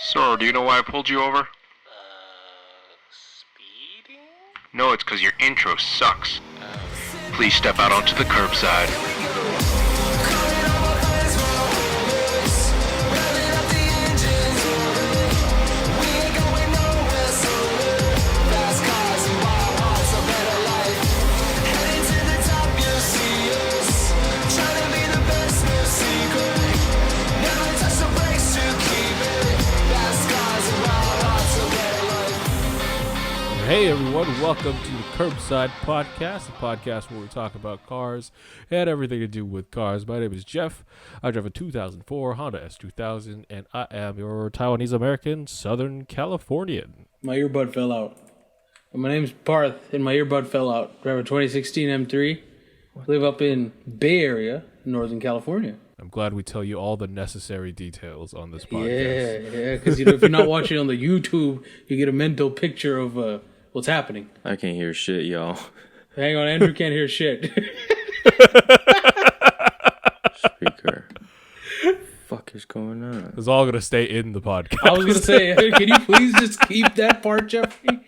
Sir, do you know why I pulled you over? Speeding? No, it's because your intro sucks. Please step out onto the curbside. Hey everyone, welcome to the Curbside Podcast, the podcast where we talk about cars and everything to do with cars. My name is Jeff. I drive a 2004 Honda S2000, and I am your Taiwanese-American Southern Californian. My earbud fell out. My name's Parth, and my earbud fell out. Drive a 2016 M3. Live up in Bay Area, Northern California. I'm glad we tell you all the necessary details on this podcast. Yeah, because if you're not watching on the YouTube, you get a mental picture of what's happening. I can't hear shit, y'all. Hang on, Andrew can't hear shit. Speaker. Fuck is going on? It's all going to stay in the podcast. I was going to say, can you please just keep that part, Jeffrey?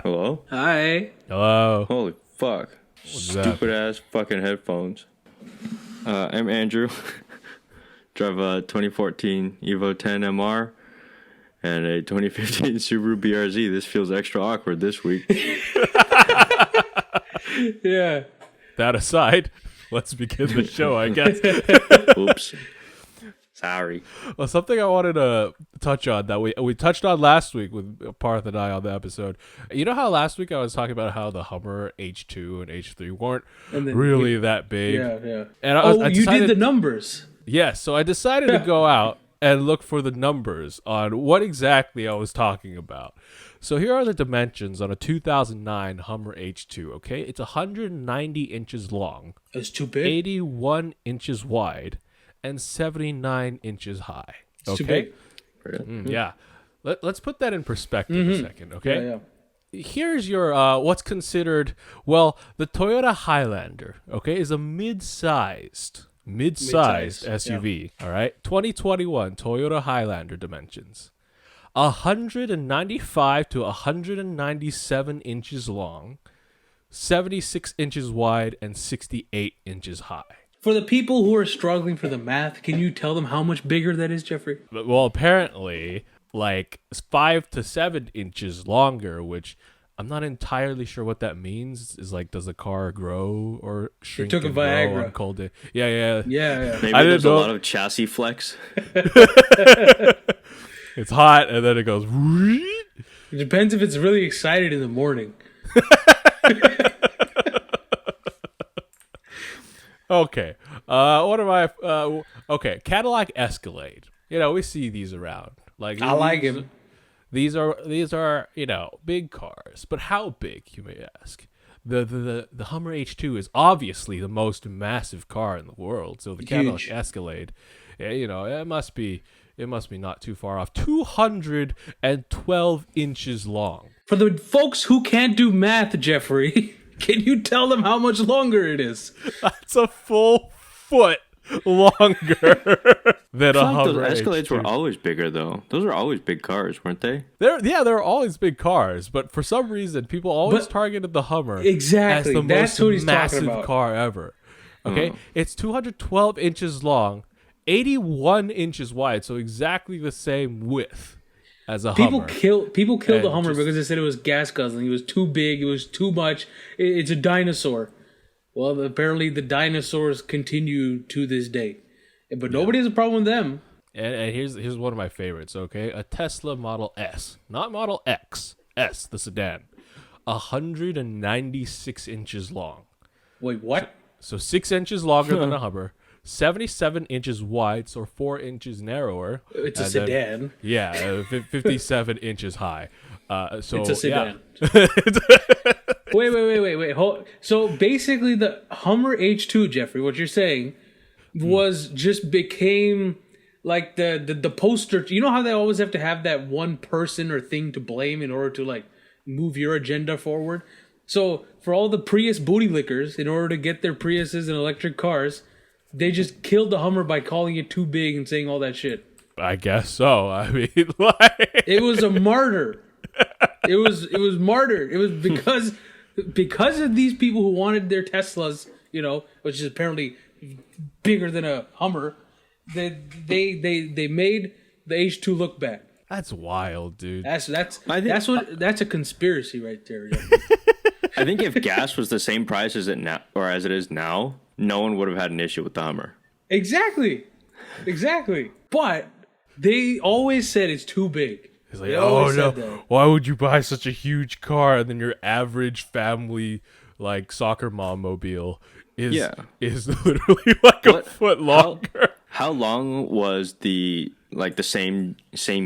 Hello? Hi. Hello. Holy fuck. Stupid ass fucking headphones. I'm Andrew. Drive a 2014 Evo 10 MR and a 2015 Subaru BRZ. This feels extra awkward this week. Yeah. That aside, let's begin the show, I guess. Oops. Sorry. Well, something I wanted to touch on that we touched on last week with Parth and I on the episode. You know how last week I was talking about how the Hummer H2 and H3 weren't really that big? Yeah. And I You decided, did the numbers. Yes, so I decided to go out and look for the numbers on what exactly I was talking about. So here are the dimensions on a 2009 Hummer H2, okay? It's 190 inches long. It's too big. 81 inches wide, and 79 inches high. It's too Okay? big. Yeah. Let's put that in perspective a second, okay? Yeah. Here's your, what's considered, well, the Toyota Highlander, okay, is a mid-sized SUV, all right? 2021 Toyota Highlander dimensions. 195 to 197 inches long, 76 inches wide, and 68 inches high. For the people who are struggling for the math, can you tell them how much bigger that is, Jeffrey? Well, apparently, like 5 to 7 inches longer, which I'm not entirely sure what that means. Is like, does the car grow or shrink? It took a and grow Viagra. on cold day? Yeah. Yeah. Maybe I there's didn't a know- lot of chassis flex. It's hot, and then it goes. It depends if it's really excited in the morning. Okay. What am I? Okay. Cadillac Escalade. You know, we see these around. Like, I like him. These are big cars, but how big, you may ask? The Hummer H2 is obviously the most massive car in the world. So the Cadillac Huge. Escalade, it must be not too far off. 212 inches long. For the folks who can't do math, Jeffrey, can you tell them how much longer it is? That's a full foot longer than a Hummer Those Escalades H2. were always bigger, though. Those were always big cars, weren't they? They're always big cars, but for some reason, people always targeted the Hummer Exactly. as the That's most what he's talking massive about. car ever. Okay, It's 212 inches long, 81 inches wide, so exactly the same width as a People Hummer. killed the And Hummer just- because they said it was gas guzzling. It was too big. It was too much. It's a dinosaur. Well, apparently the dinosaurs continue to this day. But nobody has a problem with them. And here's one of my favorites. Okay, a Tesla Model S, not Model X, S, the sedan, 196 inches long. Wait, what? So 6 inches longer than a Hummer, 77 inches wide, so 4 inches narrower. It's a and then- sedan. Yeah, 57 inches high. So It's a sedan. Yeah. Wait. So basically, the Hummer H2, Jeffrey, what you're saying was just became like the poster. You know how they always have to have that one person or thing to blame in order to like move your agenda forward. So for all the Prius booty lickers, in order to get their Priuses and electric cars, they just killed the Hummer by calling it too big and saying all that shit. I guess so. I mean, like It was a martyr. It was martyr. It was because of these people who wanted their Teslas, which is apparently bigger than a Hummer. They made the H2 look bad. that's wild, dude. That's a conspiracy right there. Yeah. I think if gas was the same price as it is now, no one would have had an issue with the Hummer. Exactly. But they always said it's too big. It's like, oh no, why would you buy such a huge car and then your average family like soccer mom mobile is literally like a foot longer. How long was the same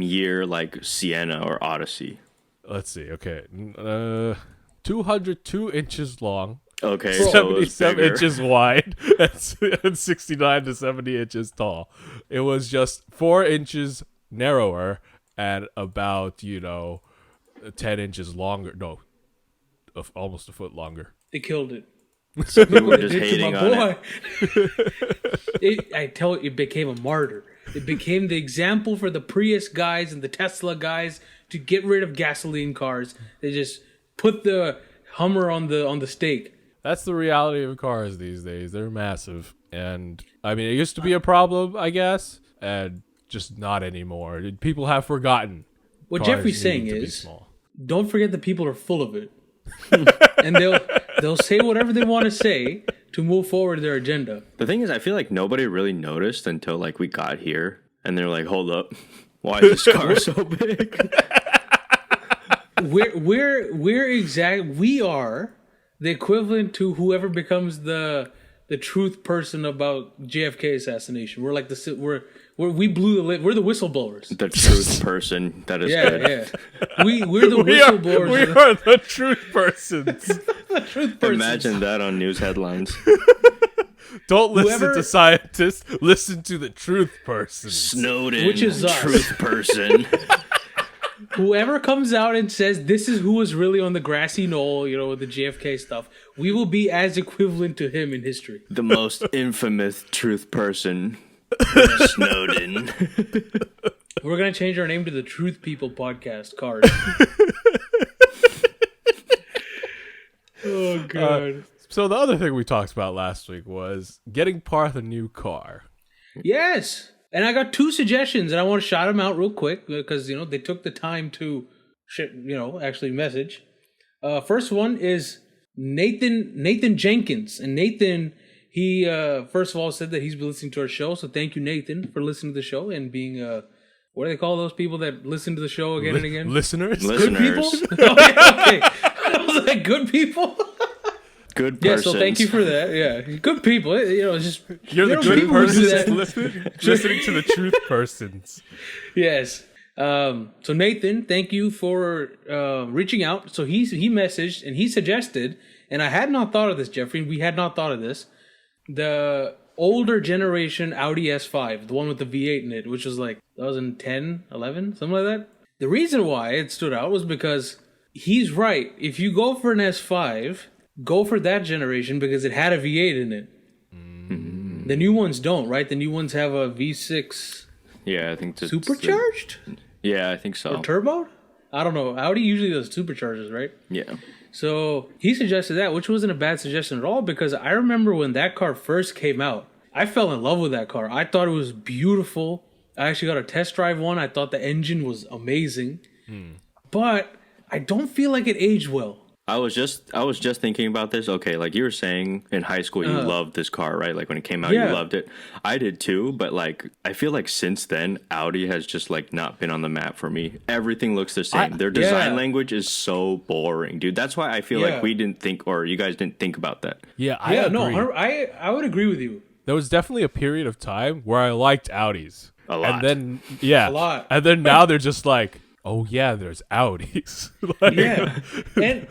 year like Sienna or Odyssey? Let's see. Okay, 202 inches long. Okay, 77 inches wide and 69 to 70 inches tall. It was just 4 inches narrower and about 10 inches longer. No, almost a foot longer. They killed it. So people were just hating on it. I tell you, it became a martyr. It became the example for the Prius guys and the Tesla guys to get rid of gasoline cars. They just put the Hummer on the stake. That's the reality of cars these days. They're massive. And I mean, it used to be a problem, I guess, and just not anymore. People have forgotten. What Jeffrey's saying is, don't forget that people are full of it. And they'll say whatever they want to say to move forward their agenda. The thing is, I feel like nobody really noticed until like we got here, and they're like, "Hold up, why is this car so big?" We are the equivalent to whoever becomes the truth person about JFK assassination. We're like we blew the lid. We're the whistleblowers. The truth person. That is good. Yeah. We're the whistleblowers. We are the truth persons. The truth persons. Imagine that on news headlines. Don't listen to scientists. Listen to the truth person. Snowden, which is us. Truth person. Whoever comes out and says this is who was really on the grassy knoll, with the JFK stuff, we will be as equivalent to him in history. The most infamous truth person, Snowden. We're going to change our name to the Truth People Podcast card. Oh, God. So the other thing we talked about last week was getting Parth a new car. Yes. And I got 2 suggestions, and I want to shout them out real quick because, they took the time to, actually message. First one is Nathan Jenkins. And Nathan, he, first of all, said that he's been listening to our show. So thank you, Nathan, for listening to the show and being, what do they call those people that listen to the show again and again? Listeners? Good people? Okay. I was like, good people? Good person. Yeah, so thank you for that. Yeah, good people. It's just you're the good person listening to the truth persons. Yes. So Nathan, thank you for reaching out. So he messaged and he suggested, and I had not thought of this, Jeffrey. We had not thought of this. The older generation Audi S5, the one with the V8 in it, which was like 2010, 11, something like that. The reason why it stood out was because he's right. If you go for an S5. Go for that generation because it had a V8 in it. Mm. The new ones don't, right? The new ones have a V6. Yeah, I think supercharged. Yeah, I think so. Or turbo? I don't know. Audi usually does superchargers, right? Yeah. So he suggested that, which wasn't a bad suggestion at all because I remember when that car first came out, I fell in love with that car. I thought it was beautiful. I actually got a test drive one. I thought the engine was amazing, but I don't feel like it aged well. I was just thinking about this. Okay, like you were saying in high school, you loved this car, right? Like when it came out, you loved it. I did too, but like I feel like since then, Audi has just like not been on the map for me. Everything looks the same. Their design language is so boring, dude. That's why I feel like we didn't think, or you guys didn't think about that. Yeah, I agree. No, I would agree with you. There was definitely a period of time where I liked Audis. A lot. And then, a lot. And then now they're just like, oh yeah, there's Audis. And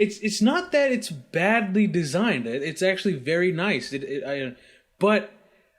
it's not that it's badly designed. It's actually very nice. But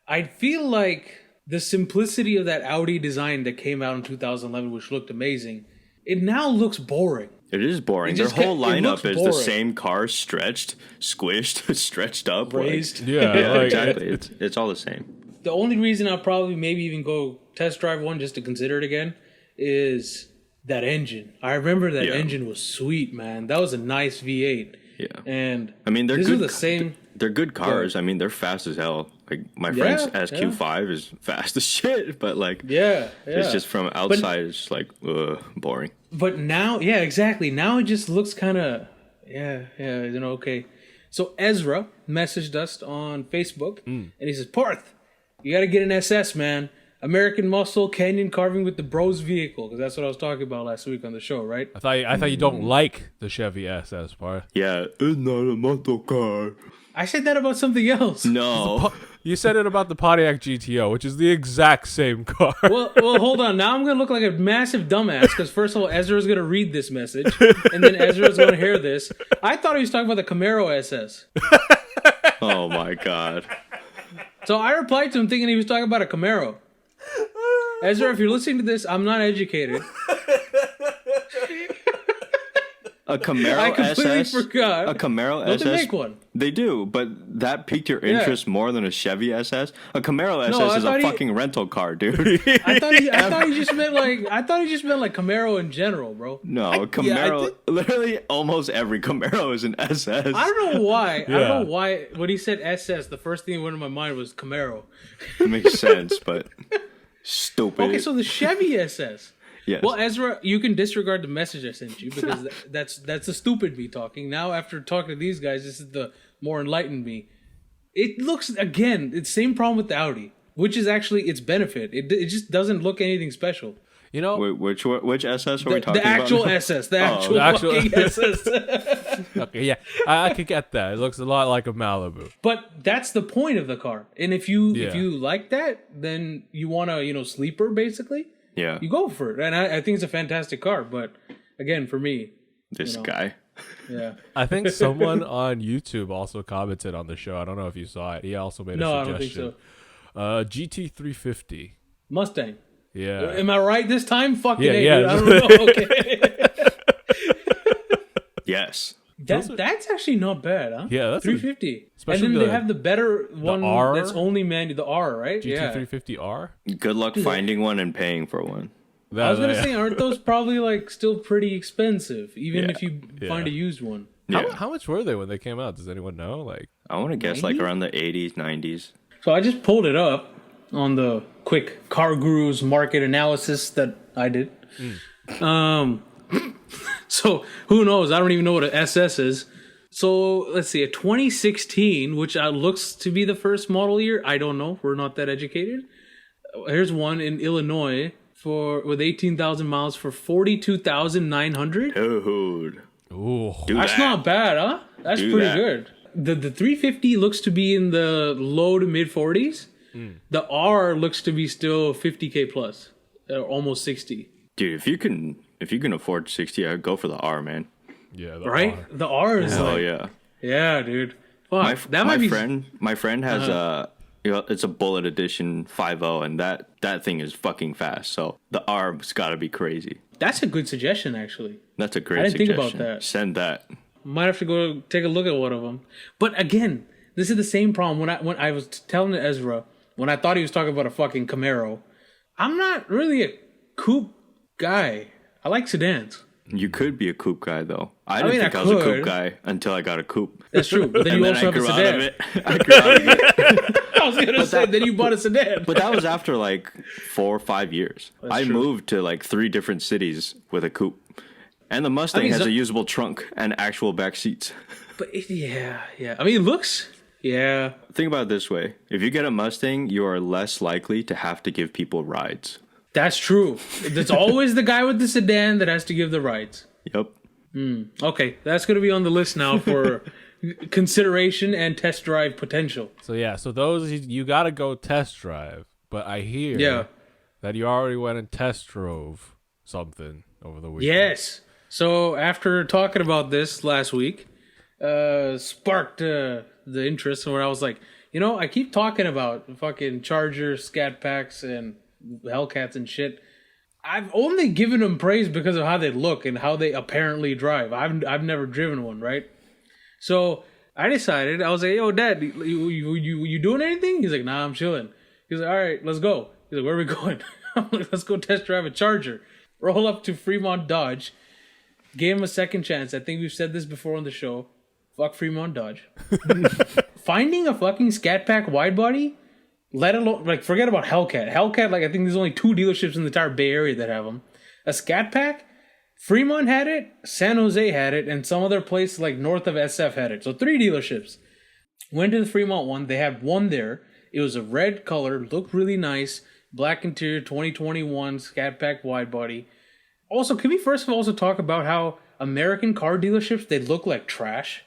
I feel like the simplicity of that Audi design that came out in 2011, which looked amazing, it now looks boring. It is boring. Their whole lineup is the same car, stretched, squished, stretched up, raised. Like, exactly. It's all the same. The only reason I'll probably maybe even go test drive one just to consider it again is that engine. I remember that engine was sweet, man. That was a nice V8. Yeah. And I mean, they're this good. is the same. They're good cars. I mean, they're fast as hell. Like my friend's SQ5 is fast as shit, but like, it's just from outside, it's just like boring. But now, exactly. Now it just looks kind of, okay. So Ezra messaged us on Facebook, and he says, Parth, you got to get an SS, man. American muscle, canyon carving with the bros vehicle, because that's what I was talking about last week on the show, right? I thought you don't like the Chevy SS, Parth. Yeah, it's not a muscle car. I said that about something else. No. You said it about the Pontiac GTO, which is the exact same car. Well, hold on. Now I'm going to look like a massive dumbass, because first of all, Ezra's going to read this message, and then Ezra's going to hear this. I thought he was talking about the Camaro SS. Oh, my God. So I replied to him thinking he was talking about a Camaro. Ezra, if you're listening to this, I'm not educated. A Camaro I completely SS? forgot. A Camaro Don't SS? they make one? They do, but that piqued your interest more than a Chevy SS? A Camaro SS is a fucking rental car, dude. I thought he just meant like Camaro in general, bro. No, Camaro, literally almost every Camaro is an SS. I don't know why. I don't know why. When he said SS, the first thing that went in my mind was Camaro. It makes sense, but stupid. Okay, so the Chevy SS. Yes. Well, Ezra, you can disregard the message I sent you because that's the stupid me talking. Now, after talking to these guys, this is the more enlightened me. It looks, again, it's the same problem with the Audi, which is actually its benefit. It just doesn't look anything special. You know, which SS are we talking about? The actual SS, the actual fucking SS. Okay, yeah, I could get that. It looks a lot like a Malibu. But that's the point of the car. And if you like that, then you want a sleeper basically. Yeah, you go for it. And I think it's a fantastic car. But again, for me, this guy. Yeah, I think someone on YouTube also commented on the show. I don't know if you saw it. He also made a suggestion. No, I don't think so. GT350 Mustang. Yeah. Am I right this time? Fucking yeah. I don't know. Okay. Yes. That's actually not bad, huh? Yeah, that's 350. And then they have the better one R? that's only manual, the R, right? GT350R. Good luck finding one and paying for one. I was gonna say, aren't those probably like still pretty expensive, even if you find a used one? How much were they when they came out? Does anyone know? Like, I want to guess 90? Like around the 80s, 90s. So I just pulled it up on the quick Car Gurus market analysis that I did. So who knows? I don't even know what an SS is. So let's see, a 2016, which looks to be the first model year. I don't know. We're not that educated. Here's one in Illinois with 18,000 miles for $42,900. Dude. Ooh, that's not bad, huh? That's pretty good. The 350 looks to be in the low to mid 40s. The R looks to be still 50K plus, almost 60. Dude, if you can afford 60, I'd go for the R, man. Yeah, R. The R is yeah, dude. Fuck, my friend has it's a Bullet Edition 5.0, and that thing is fucking fast. So the R's got to be crazy. That's a good suggestion, actually. That's a great suggestion. Think about that. Send that. Might have to go take a look at one of them. But again, this is the same problem. When I was telling Ezra, when I thought he was talking about a fucking Camaro, I'm not really a coupe guy. I like sedans. You could be a coupe guy, though. I didn't think I was a coupe guy until I got a coupe. That's true. But then you also have a sedan. I grew out of it. I was going to say, then you bought a sedan. But that was after like 4 or 5 years. I moved to like 3 different cities with a coupe. And the Mustang has a usable trunk and actual back seats. But yeah. I mean, it looks... Yeah. Think about it this way. If you get a Mustang, you are less likely to have to give people rides. That's true. It's always the guy with the sedan that has to give the rides. Yep. Okay, that's going to be on the list now for consideration and test drive potential. So those you got to go test drive. But I hear that you already went and test drove something over the weekend. Yes. So after talking about this last week, sparked the interest where I was like, I keep talking about fucking Charger, Scat Packs, and Hellcats and shit. I've only given them praise because of how they look and how they apparently drive. I've never driven one, right? So I decided, I was like, yo, Dad, you doing anything? He's like, nah, I'm chilling. He's like, all right, let's go. He's like, where are we going? I'm like, let's go test drive a Charger. Roll up to Fremont Dodge. Gave him a second chance. I think we've said this before on the show. Fuck Fremont Dodge. Finding a fucking Scat Pack wide body, let alone, like, forget about Hellcat. Hellcat, like, I think there's only 2 dealerships in the entire Bay Area that have them. A Scat Pack, Fremont had it, San Jose had it, and some other place like north of SF had it. So 3 dealerships. Went to the Fremont one. They had one there. It was a red color, looked really nice. Black interior, 2021 Scat Pack wide body. Also, can we first of all also talk about how American car dealerships, they look like trash?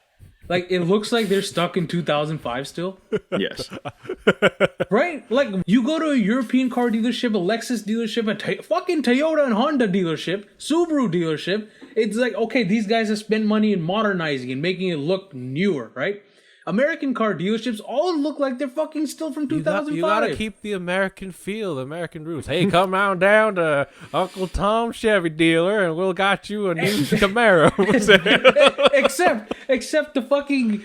Like, it looks like they're stuck in 2005 still. Yes. Right? Like, you go to a European car dealership, a Lexus dealership, a fucking Toyota and Honda dealership, Subaru dealership. It's like, okay, these guys have spent money in modernizing and making it look newer, right? American car dealerships all look like they're fucking still from 2005. You gotta keep the American feel, the American roots. Hey, come on down to Uncle Tom's Chevy dealer and we'll got you a new Camaro. except the fucking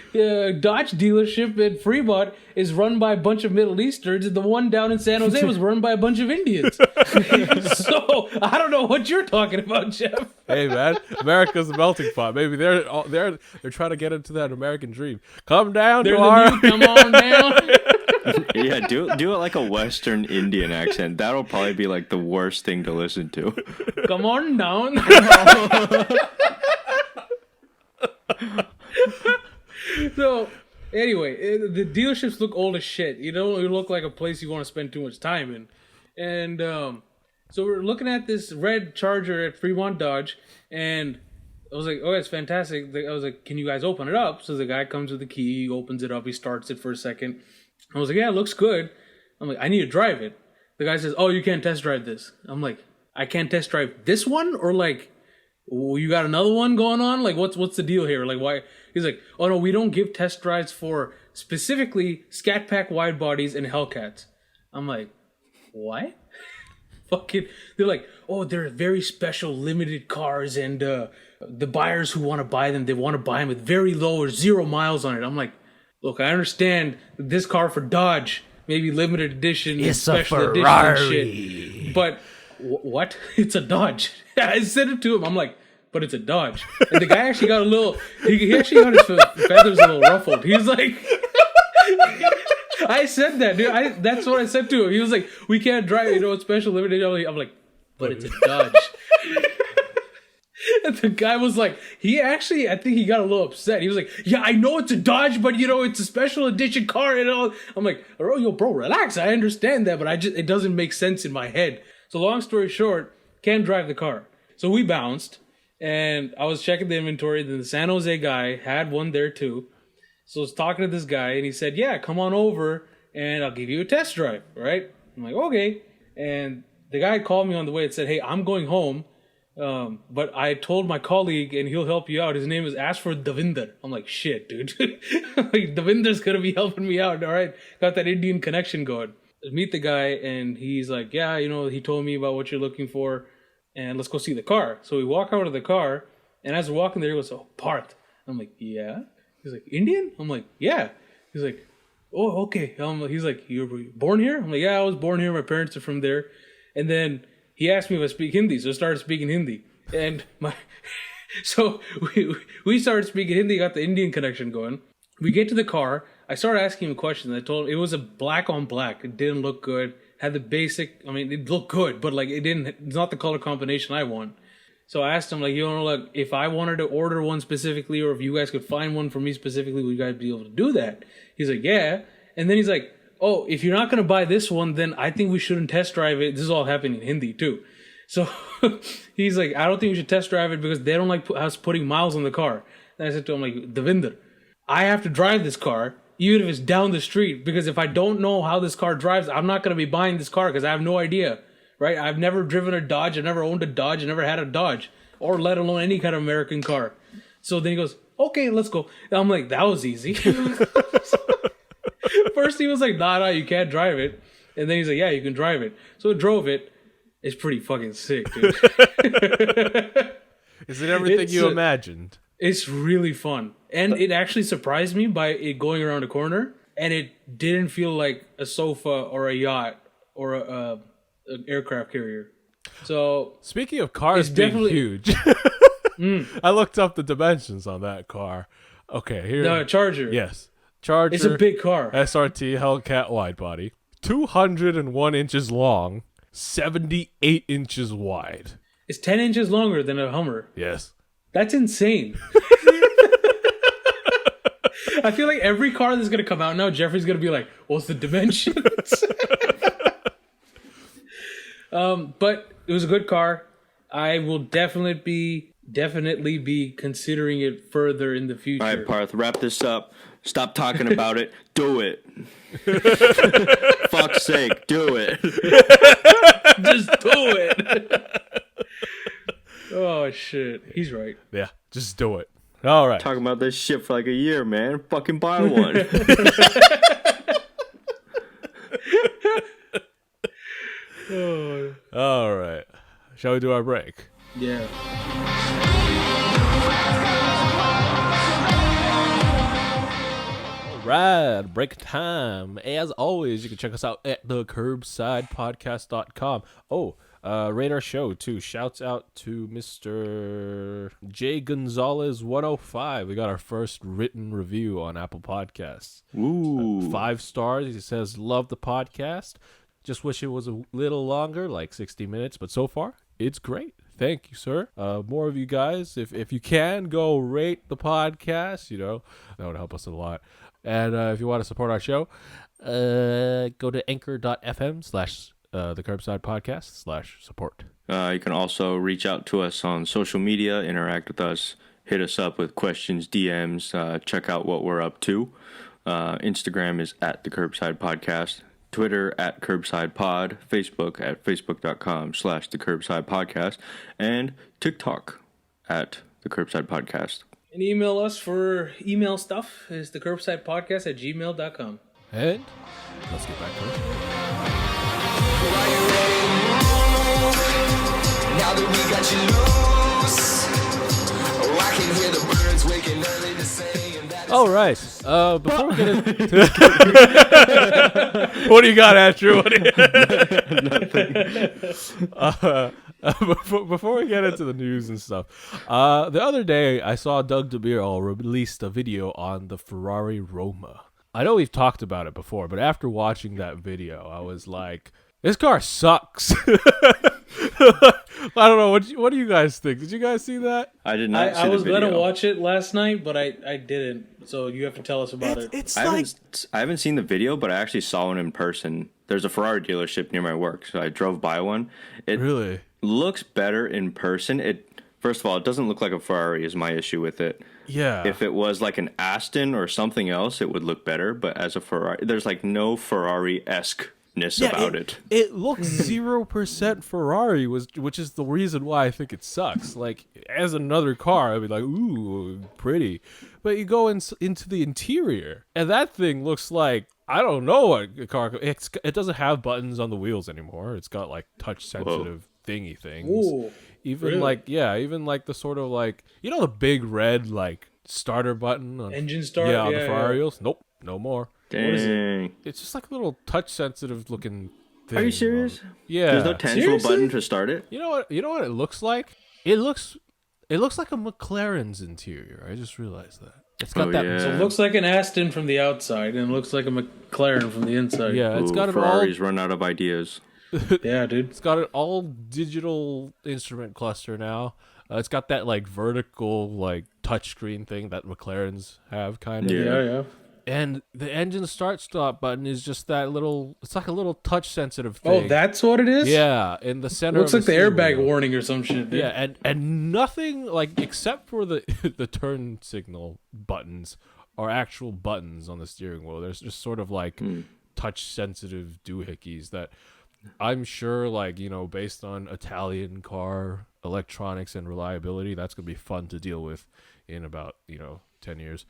Dodge dealership at Fremont is run by a bunch of Middle Easterns, and the one down in San Jose was run by a bunch of Indians. So I don't know what you're talking about, Jeff. Hey man, America's a melting pot. Maybe they're trying to get into that American dream. Come down to our come on down. Yeah, do it like a Western Indian accent. That'll probably be like the worst thing to listen to. Come on down. So anyway, the dealerships look old as shit. You don't look like a place you want to spend too much time in. And so we're looking at this red Charger at Fremont Dodge, and I was like, oh, it's fantastic. I was like, can you guys open it up? So the guy comes with the key, he opens it up, he starts it for a second. I was like, yeah, it looks good. I'm like, I need to drive it. The guy says, oh, you can't test drive this. I'm like, I can't test drive this one? Or like, you got another one going on? Like, what's the deal here? Like, why? He's like, oh no, we don't give test drives for specifically Scat Pack wide bodies and Hellcats. I'm like, what? Fucking, they're like, oh, they're very special limited cars, and the buyers who want to buy them, they want to buy them with very low or 0 miles on it. I'm like, look, I understand this car for Dodge, maybe limited edition, it's special a edition Ferrari. and shit. But what? It's a Dodge. I said it to him. I'm like, but it's a Dodge. And the guy actually got a little, he actually got his feathers a little ruffled. He was like, I said that, dude. That's what I said to him. He was like, we can't drive, it's special limited. I'm like, but it's a Dodge. And the guy was like, I think he got a little upset. He was like, yeah, I know it's a Dodge, but it's a special edition car and all. I'm like, oh, bro, relax. I understand that, but it doesn't make sense in my head. So long story short, can't drive the car. So we bounced, and I was checking the inventory. Then the San Jose guy had one there too. So I was talking to this guy, and he said, yeah, come on over, and I'll give you a test drive, right? I'm like, okay. And the guy called me on the way and said, hey, I'm going home. But I told my colleague, and he'll help you out. His name is Ask for Davinder. I'm like, shit, dude. Like, Davinder's gonna be helping me out. All right, got that Indian connection going. Meet the guy, and he's like, yeah, he told me about what you're looking for, and let's go see the car. So we walk over to the car, and as we're walking there, he goes, oh, Parth. I'm like, yeah. He's like, Indian? I'm like, yeah. He's like, oh, okay. He's like, you were born here? I'm like, yeah, I was born here. My parents are from there. And then he asked me if I speak Hindi, so I started speaking Hindi. And so we started speaking Hindi, got the Indian connection going. We get to the car. I started asking him questions. I told him it was a black on black. It didn't look good. Had the basic, it looked good, but like it's not the color combination I want. So I asked him, like, look, if I wanted to order one specifically, or if you guys could find one for me specifically, would you guys be able to do that? He's like, yeah. And then he's like, oh, if you're not going to buy this one, then I think we shouldn't test drive it. This is all happening in Hindi too. So he's like, I don't think we should test drive it because they don't like us putting miles on the car. And I said to him, like, Devinder, I have to drive this car, even if it's down the street, because if I don't know how this car drives, I'm not going to be buying this car because I have no idea, right? I've never driven a Dodge. I've never owned a Dodge. I've never had a Dodge, or let alone any kind of American car. So then he goes, okay, let's go. And I'm like, that was easy. First he was like, nah, you can't drive it. And then he's like, yeah, you can drive it. So I drove it. It's pretty fucking sick, dude. Is it everything you imagined? It's really fun. And it actually surprised me by it going around a corner. and it didn't feel like a sofa or a yacht or an aircraft carrier. So speaking of cars it's being definitely huge, I looked up the dimensions on that car. Okay, here. the Charger. Yes, Charger. It's a big car. SRT Hellcat wide body, 201 inches long, 78 inches wide. It's 10 inches longer than a Hummer. Yes. That's insane. I feel like every car that's going to come out now, Jeffrey's going to be like, what's the dimensions? But it was a good car. I will definitely be considering it further in the future. All right, Parth, wrap this up. Stop talking about it. Do it. Fuck's sake, do it. Just do it. Oh, shit. He's right. Yeah, just do it. All right. Talking about this shit for like a year, man. Fucking buy one. All right. Shall we do our break? Yeah. All right. Break time. As always, you can check us out at the curbsidepodcast.com. Oh, rate our show too. Shouts out to Mr. J Gonzalez 105. We got our first written review on Apple Podcasts. Ooh. 5 stars. He says, love the podcast. Just wish it was a little longer, like 60 minutes, but so far it's great. Thank you, sir. More of you guys, if you can, go rate the podcast. That would help us a lot. And if you want to support our show, go to anchor.fm/ the Curbside Podcast /support. You can also reach out to us on social media, interact with us, hit us up with questions, DMs, check out what we're up to. Instagram is at the Curbside Podcast, Twitter at Curbside Pod, Facebook at facebook.com/the Curbside Podcast, and TikTok at the Curbside Podcast. And email us for email stuff is thecurbsidepodcast@gmail.com. And let's get back to it. Now that we got you loose, I can hear the birds waking early to sing. All right. Before we get into what do you got, Andrew? Before we get into the news and stuff, the other day I saw Doug Domino released a video on the Ferrari Roma. I know we've talked about it before, but after watching that video, I was like, this car sucks. I don't know. What do you guys think? Did you guys see that? I did not see I the was video. going to watch it last night, but I didn't. So you have to tell us about it. I haven't seen the video, but I actually saw one in person. There's a Ferrari dealership near my work, so I drove by one. It Really? looks better in person. First of all, it doesn't look like a Ferrari is my issue with it. Yeah. If it was like an Aston or something else, it would look better. But as a Ferrari, there's like no Ferrari-esque-ness about it. It looks 0% Ferrari, which is the reason why I think it sucks. Like, as another car, I'd be like, ooh, pretty. But you go into the interior, and that thing looks like, I don't know what a car. It doesn't have buttons on the wheels anymore. It's got like touch-sensitive thingy things. Ooh, even really? even like the sort of like, the big red like starter button on Engine start? on the Yeah, Ferraris. Nope, no more. Dang. It's just like a little touch-sensitive looking thing. Are you serious? Yeah. There's no tangible Seriously? button to start it? You know what it looks like? It looks like a McLaren's interior. I just realized that. It's got that. yeah. So it looks like an Aston from the outside, and it looks like a McLaren from the inside. Yeah, it's Ooh, got Ferraris run out of ideas. Yeah, dude. It's got an all digital instrument cluster now. It's got that like vertical like touchscreen thing that McLarens have, kind of. Yeah. Yeah. And the engine start-stop button is just that little. It's like a little touch-sensitive thing. Oh, that's what it is? Yeah, in the center. Looks of like the steering airbag wheel. warning or some shit, dude. Yeah, and nothing like except for the the turn signal buttons are actual buttons on the steering wheel. There's just sort of like touch sensitive doohickeys that I'm sure, like, based on Italian car electronics and reliability, that's gonna be fun to deal with in about 10 years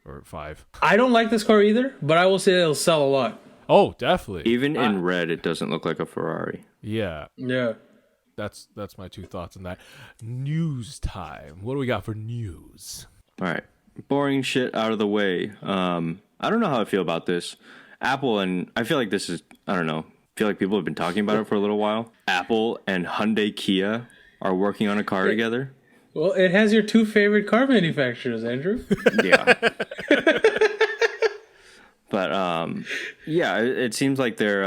or 5. I don't like this car either, but I will say it'll sell a lot. Oh, definitely. Even in red, it doesn't look like a Ferrari. Yeah. Yeah. That's my 2 thoughts on that. News time. What do we got for news? All right. boring shit out of the way. I don't know how I feel about this. Apple and I feel like this is, I don't know. I feel like people have been talking about it for a little while. Apple and Hyundai Kia are working on a car together. Well, it has your two favorite car manufacturers, Andrew. Yeah. But yeah, it seems like they're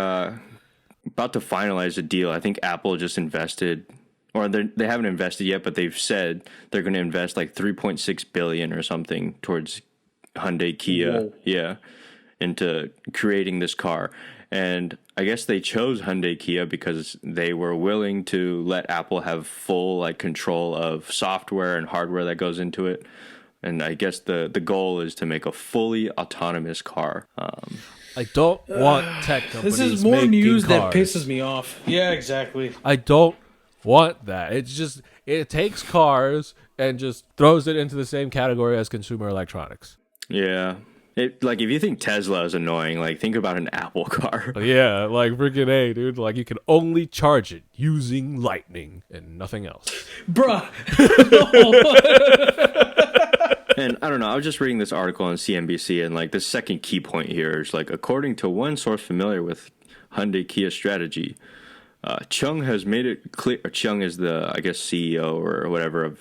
about to finalize a deal. I think Apple just invested, or they haven't invested yet, but they've said they're going to invest like $3.6 billion or something towards Hyundai Kia. Whoa. Yeah, into creating this car. And I guess they chose Hyundai Kia because they were willing to let Apple have full like control of software and hardware that goes into it. And I guess the goal is to make a fully autonomous car. I don't want tech companies. This is more making news cars. that pisses me off. Yeah, exactly. I don't want that. It's just it takes cars and just throws it into the same category as consumer electronics. Yeah. Like, if you think Tesla is annoying, like, think about an Apple car. Yeah, like freaking A, dude. Like you can only charge it using lightning and nothing else. Bruh. And I don't know, I was just reading this article on CNBC, and like the second key point here is like, according to one source familiar with Hyundai Kia strategy, Chung has made it clear. Chung is the, I guess, CEO or whatever of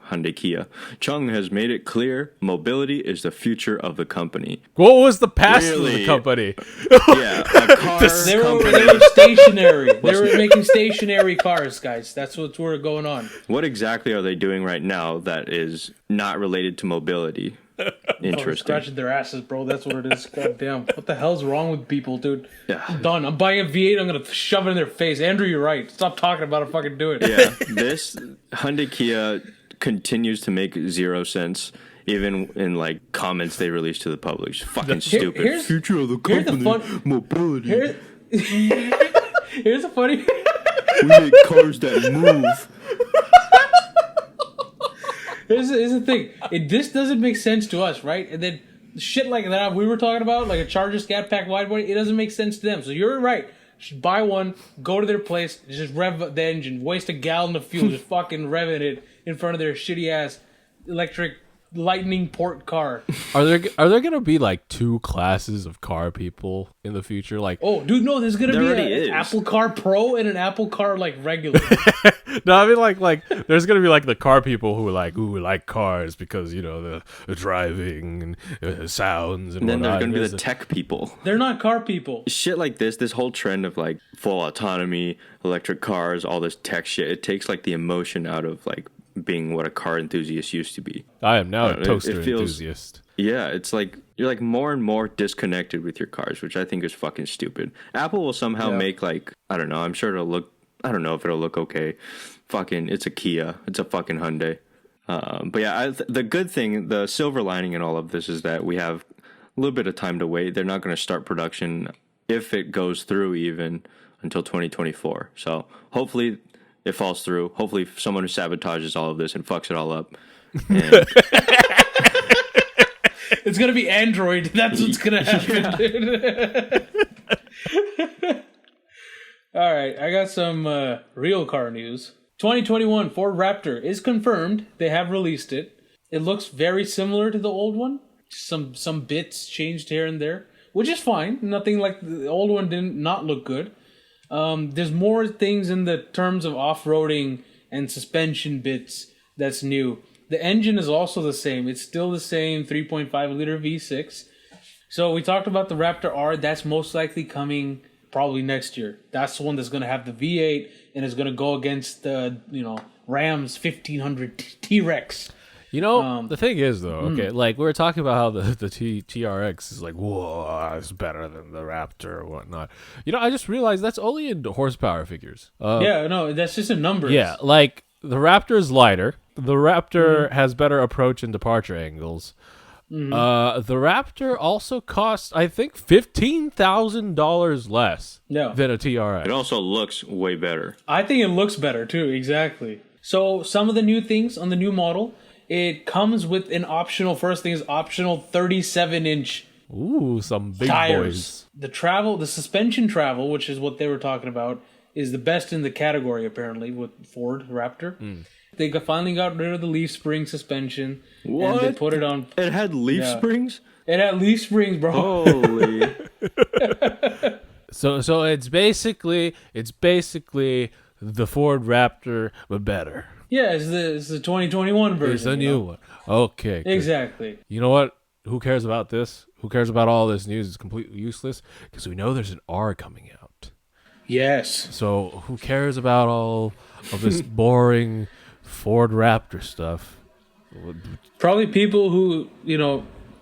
Hyundai Kia. Chung has made it clear mobility is the future of the company. What was the past of the Really? company? Yeah, a car They company. were stationary. They were making stationary cars, guys. That's what's going on. What exactly are they doing right now that is not related to mobility? Oh, Interesting. scratching their asses, bro. That's what it is. God damn. What the hell's wrong with people, dude? Yeah. I'm done. I'm buying a V8. I'm going to shove it in their face. Andrew, you're right. Stop talking about it. Fucking do it. Yeah, this Hyundai Kia continues to make zero sense, even in like comments they release to the public. It's fucking stupid. here's- Future of the here's the company, fun- mobility. Here's a funny... We make cars that move. Here's the thing. This doesn't make sense to us, right? And then shit like that we were talking about, like a Charger Scat Pack wide body, it doesn't make sense to them. So you're right. Just buy one, go to their place, just rev the engine, waste a gallon of fuel, just fucking revving it in front of their shitty ass electric lightning port car. Are there gonna be like two classes of car people in the future? Like, Oh, dude, no, there's gonna There be already an is. Apple Car Pro and an Apple Car like regular. no, I mean like there's gonna be like the car people who are like, ooh, like cars because you know the driving and sounds and And then there's whatnot. going to be There's the tech people. They're not car people. Shit like this whole trend of like full autonomy, electric cars, all this tech shit, it takes like the emotion out of like being what a car enthusiast used to be. I am now it a toaster feels- enthusiast. Yeah, it's like you're like more and more disconnected with your cars, which I think is fucking stupid. Apple will somehow make like, I don't know, I'm sure it'll look, I don't know if it'll look okay. Fucking, it's a Kia. It's a fucking Hyundai. But yeah, the good thing, the silver lining in all of this is that we have a little bit of time to wait. They're not going to start production, if it goes through even, until 2024. So hopefully it falls through. Hopefully someone who sabotages all of this and fucks it all up. And It's gonna be Android. That's what's gonna happen, dude. All right, I got some real car news. 2021 Ford Raptor is confirmed. They have released it. It looks very similar to the old one. Some bits changed here and there, which is fine. Nothing like the old one didn't not look good. There's more things in the terms of off-roading and suspension bits that's new. The engine is also the same. It's still the same 3.5 liter V6. So we talked about the Raptor R. That's most likely coming probably next year. That's the one that's going to have the V8 and is going to go against the Ram's 1500 T-Rex. You know, the thing is though, okay, like we were talking about how the TRX is like, whoa, it's better than the Raptor or whatnot. You know, I just realized that's only in horsepower figures. Yeah, no, that's just a number. Yeah, like the Raptor is lighter. The Raptor has better approach and departure angles. The Raptor also costs, I think, $15,000 less than a TRX. it also looks way better. I think it looks better too, exactly. So some of the new things on the new model, it comes with an optional, first thing is optional 37-inch Ooh, some big tires. boys. The suspension travel, which is what they were talking about, is the best in the category apparently with Ford Raptor. They finally got rid of the leaf spring suspension. What? And they put it on. It had leaf springs? It had leaf springs, bro. Holy. So it's basically the Ford Raptor but better. Yeah, it's the 2021 version. It's the new one. Okay. Good. Exactly. You know what? Who cares about this? Who cares about all this news? It's completely useless because we know there's an R coming out. Yes. So who cares about all of this boring Ford Raptor stuff? Probably people who,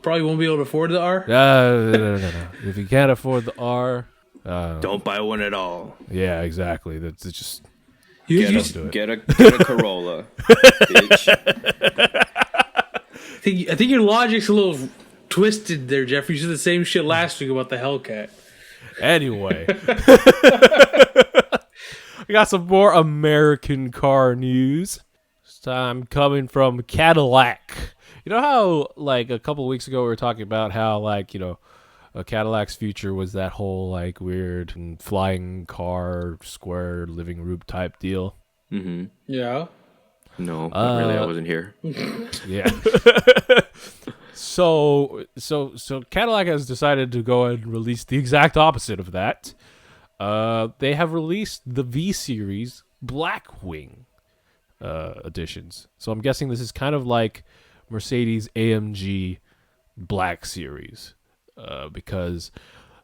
probably won't be able to afford the R. No. If you can't afford the R, Don't buy one at all. yeah, exactly. That's it's just Get a Corolla, bitch. I think your logic's a little twisted there, Jeffrey. You said the same shit last week about the Hellcat. anyway. We got some more American car news. This time coming from Cadillac. You know how, like, a couple of weeks ago we were talking about how, like, a Cadillac's future was that whole, like, weird and flying car, square living room type deal? Mm-hmm. Yeah. No, not really. I wasn't here. Yeah. So Cadillac has decided to go and release the exact opposite of that. They have released the V-Series Blackwing editions. So I'm guessing this is kind of like Mercedes AMG Black Series, because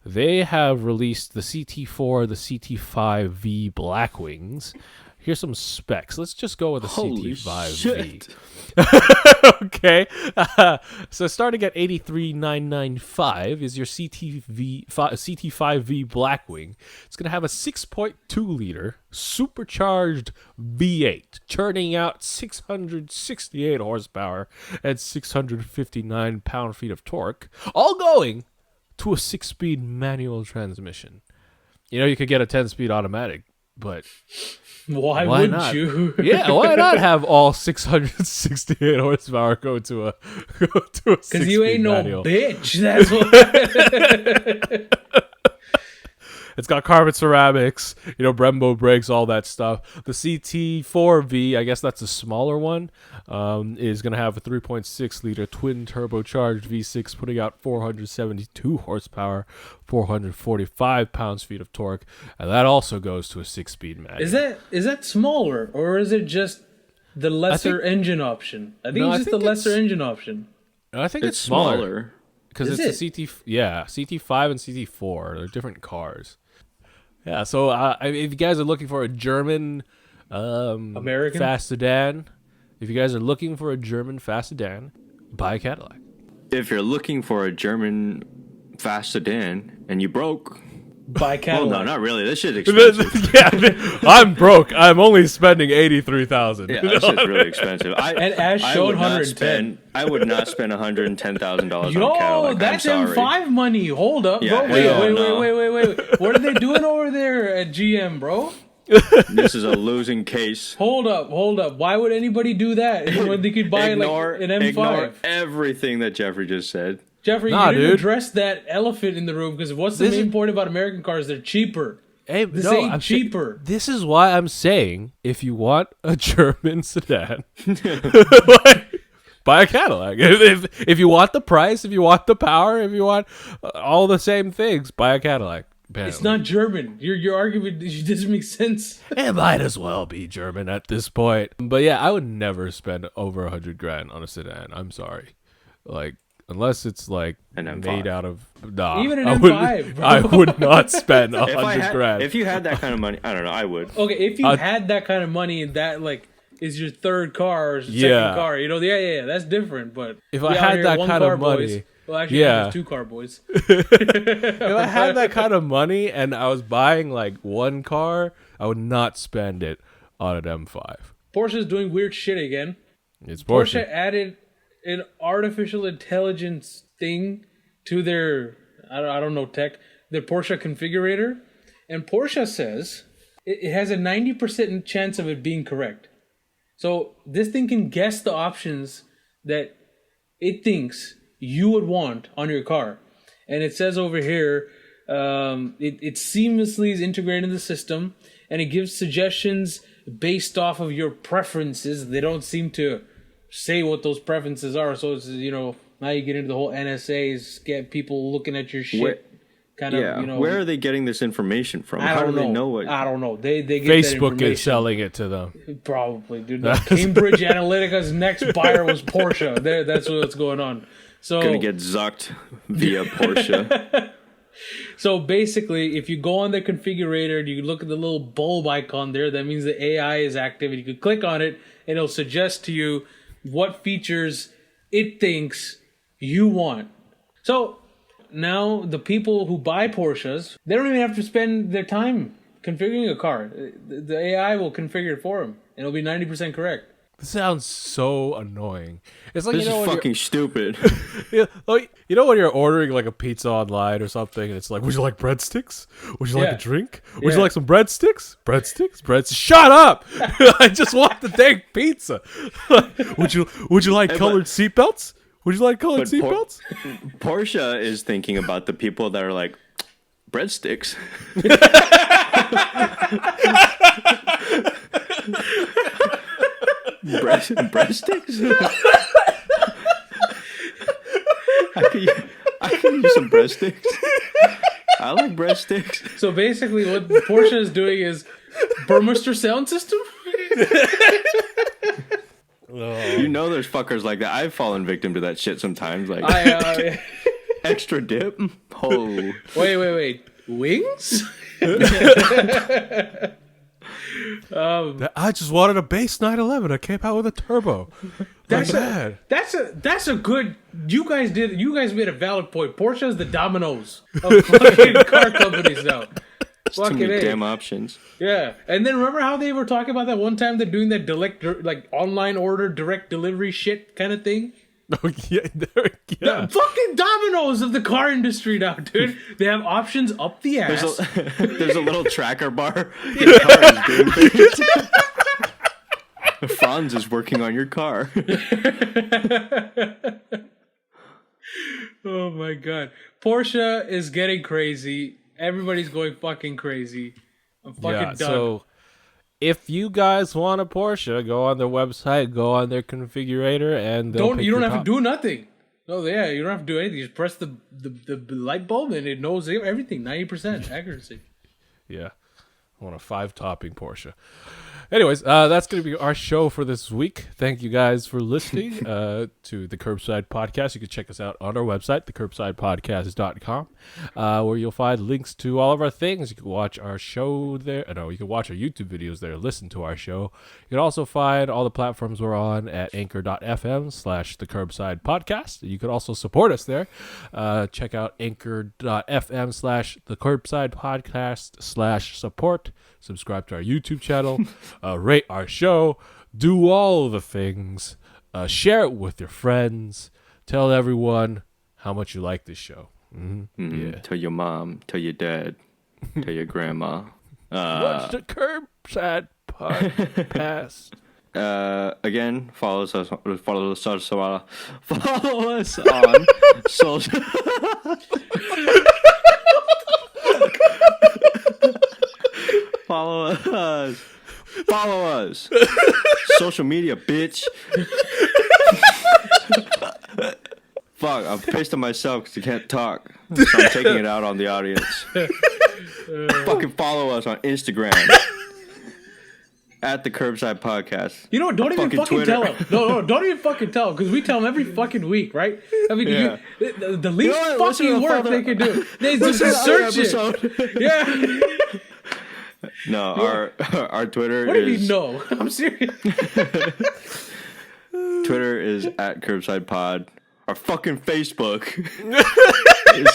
they have released the CT4, the CT5V Blackwings. Here's some specs. Let's just go with the Holy CT5V. shit. Okay. So starting at $83,995 is your CT5V Blackwing. It's going to have a 6.2 liter supercharged V8, churning out 668 horsepower and 659 pound-feet of torque, all going to a 6-speed manual transmission. You could get a 10-speed automatic, but Why wouldn't not? You? Yeah, why not have all 668 horsepower go to a Because you ain't manual? no bitch. That's what. It's got carbon ceramics, Brembo brakes, all that stuff. The CT4V, I guess that's a smaller one, is going to have a 3.6 liter twin turbocharged V6, putting out 472 horsepower, 445 pounds-feet of torque, and that also goes to a 6-speed manual. Is that smaller, or is it just the lesser engine option? I think it's just the lesser engine option. I think it's smaller. Because it's a CT5 and CT4. They're different cars. Yeah, so if you guys are looking for a German American fast sedan, buy a Cadillac. If you're looking for a German fast sedan and you broke, buy Cadillac. well, no, not really. This shit's expensive. Yeah, I'm broke. I'm only spending $83,000. Yeah, this shit's really expensive. And as shown, 110. I would not spend $110,000 on Yo, Cadillac. that's I'm sorry. M5 money. Hold up, Yeah, bro. hell no. Wait. What are they doing over there at GM, bro? This is a losing case. Hold up. Why would anybody do that when they could buy an M5? Ignore everything that Jeffrey just said. Jeffrey, you didn't address that elephant in the room, because what's the main point about American cars? They're cheaper. Hey, ain't cheaper. This is why I'm saying, if you want a German sedan, buy a Cadillac. If you want the price, if you want the power, if you want all the same things, buy a Cadillac. Apparently. It's not German. Your argument doesn't make sense. It might as well be German at this point. But yeah, I would never spend over $100,000 on a sedan. I'm sorry, unless it's like made out of even an M5. Bro. I would not spend $100,000. If you had that kind of money, I don't know. I would. Okay, if you had that kind of money and that is your third car or second car, yeah, that's different. But if I had that kind of money. Well, actually, there's 2 car boys. If I had that kind of money and I was buying one car, I would not spend it on an M5. Porsche's doing weird shit again. It's Porsche. Porsche added an artificial intelligence thing to their, I don't know tech, their Porsche configurator. And Porsche says it has a 90% chance of it being correct. So this thing can guess the options that it thinks you would want on your car. And it says over here, it seamlessly is integrated in the system, and it gives suggestions based off of your preferences. They don't seem to say what those preferences are. So it's, now you get into the whole NSAs, get people looking at your shit. Where are they getting this information from? How do they know what? I don't know. They get Facebook is selling it to them. Probably, dude. No, Cambridge Analytica's next buyer was Porsche. That's what's going on. So gonna get zucked via Porsche. So basically, if you go on the configurator and you look at the little bulb icon there, that means the AI is active. And you can click on it, and it'll suggest to you what features it thinks you want. So now the people who buy Porsches, they don't even have to spend their time configuring a car. The AI will configure it for them, and it'll be 90% correct. This sounds so annoying. It's like, this is fucking stupid. Like, when you're ordering like a pizza online or something, and it's like, would you like breadsticks? Would you like a drink? Would you like some breadsticks? Breadsticks? Shut up! I just want the dang pizza. Would you like colored seatbelts? Would you like colored seatbelts? Porsche is thinking about the people that are like, breadsticks. Breadsticks? I can use some breadsticks. I like breadsticks. So basically what Porsche is doing is Burmester sound system? There's fuckers like that. I've fallen victim to that shit sometimes. Like extra dip. Oh. Wait. Wings? I just wanted a base 911. I came out with a turbo. That's a good. You guys made a valid point. Porsche is the Domino's of fucking car companies now. Too many damn options. Yeah, and then remember how they were talking about that one time they're doing that online order direct delivery shit kind of thing. Oh yeah. The fucking Domino's of the car industry now, dude. They have options up the ass. There's a little tracker bar. Your car is doing things. Franz is working on your car. Oh my god. Porsche is getting crazy. Everybody's going fucking crazy. I'm fucking done. So if you guys want a Porsche, go on their website, go on their configurator, and you don't have to do nothing. No, you don't have to do anything. Just press the light bulb and it knows everything. 90% accuracy. Yeah. I want a 5-topping Porsche. Anyways, that's going to be our show for this week. Thank you guys for listening to the Curbside Podcast. You can check us out on our website, thecurbsidepodcast.com, where you'll find links to all of our things. You can watch our show there. You can watch our YouTube videos there, listen to our show. You can also find all the platforms we're on at anchor.fm/thecurbside podcast. You can also support us there. Check out anchor.fm/thecurbside podcast/support. Subscribe to our YouTube channel, rate our show, do all the things, share it with your friends, tell everyone how much you like this show. Yeah. Tell your mom, tell your dad, tell your grandma. Watch the Curbside Podcast. Again, follow us on social. Follow us. Social media, bitch. Fuck, I'm pissed at myself because I can't talk. So I'm taking it out on the audience. Fucking follow us on Instagram. At the Curbside Podcast. You know what? Don't even fucking tell them. No, don't even fucking tell them, because we tell them every fucking week, right? I mean, the least fucking work they can do. They just search it. Yeah. No, our Twitter what is... What do you know? I'm serious. Twitter is at Curbside Pod. Our fucking Facebook is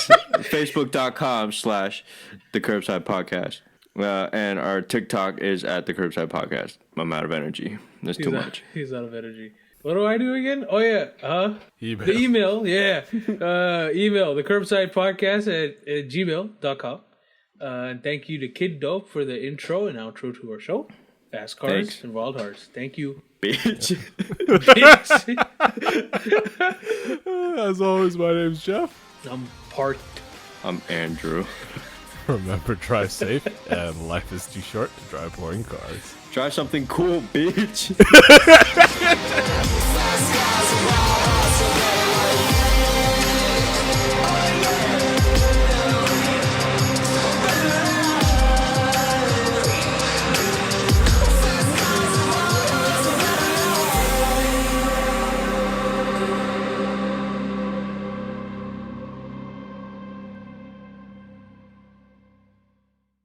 facebook.com/the Curbside Podcast. And our TikTok is at the Curbside Podcast. I'm out of energy. There's too much. He's out of energy. What do I do again? Oh, yeah. Email. The email, yeah. Email, the Curbside Podcast at gmail.com. And thank you to Kid Dope for the intro and outro to our show. Fast Cars and Wild Hearts. Thank you. Bitch. As always, my name's Jeff. I'm Parth. I'm Andrew. Remember, drive safe, and life is too short to drive boring cars. Try something cool, bitch.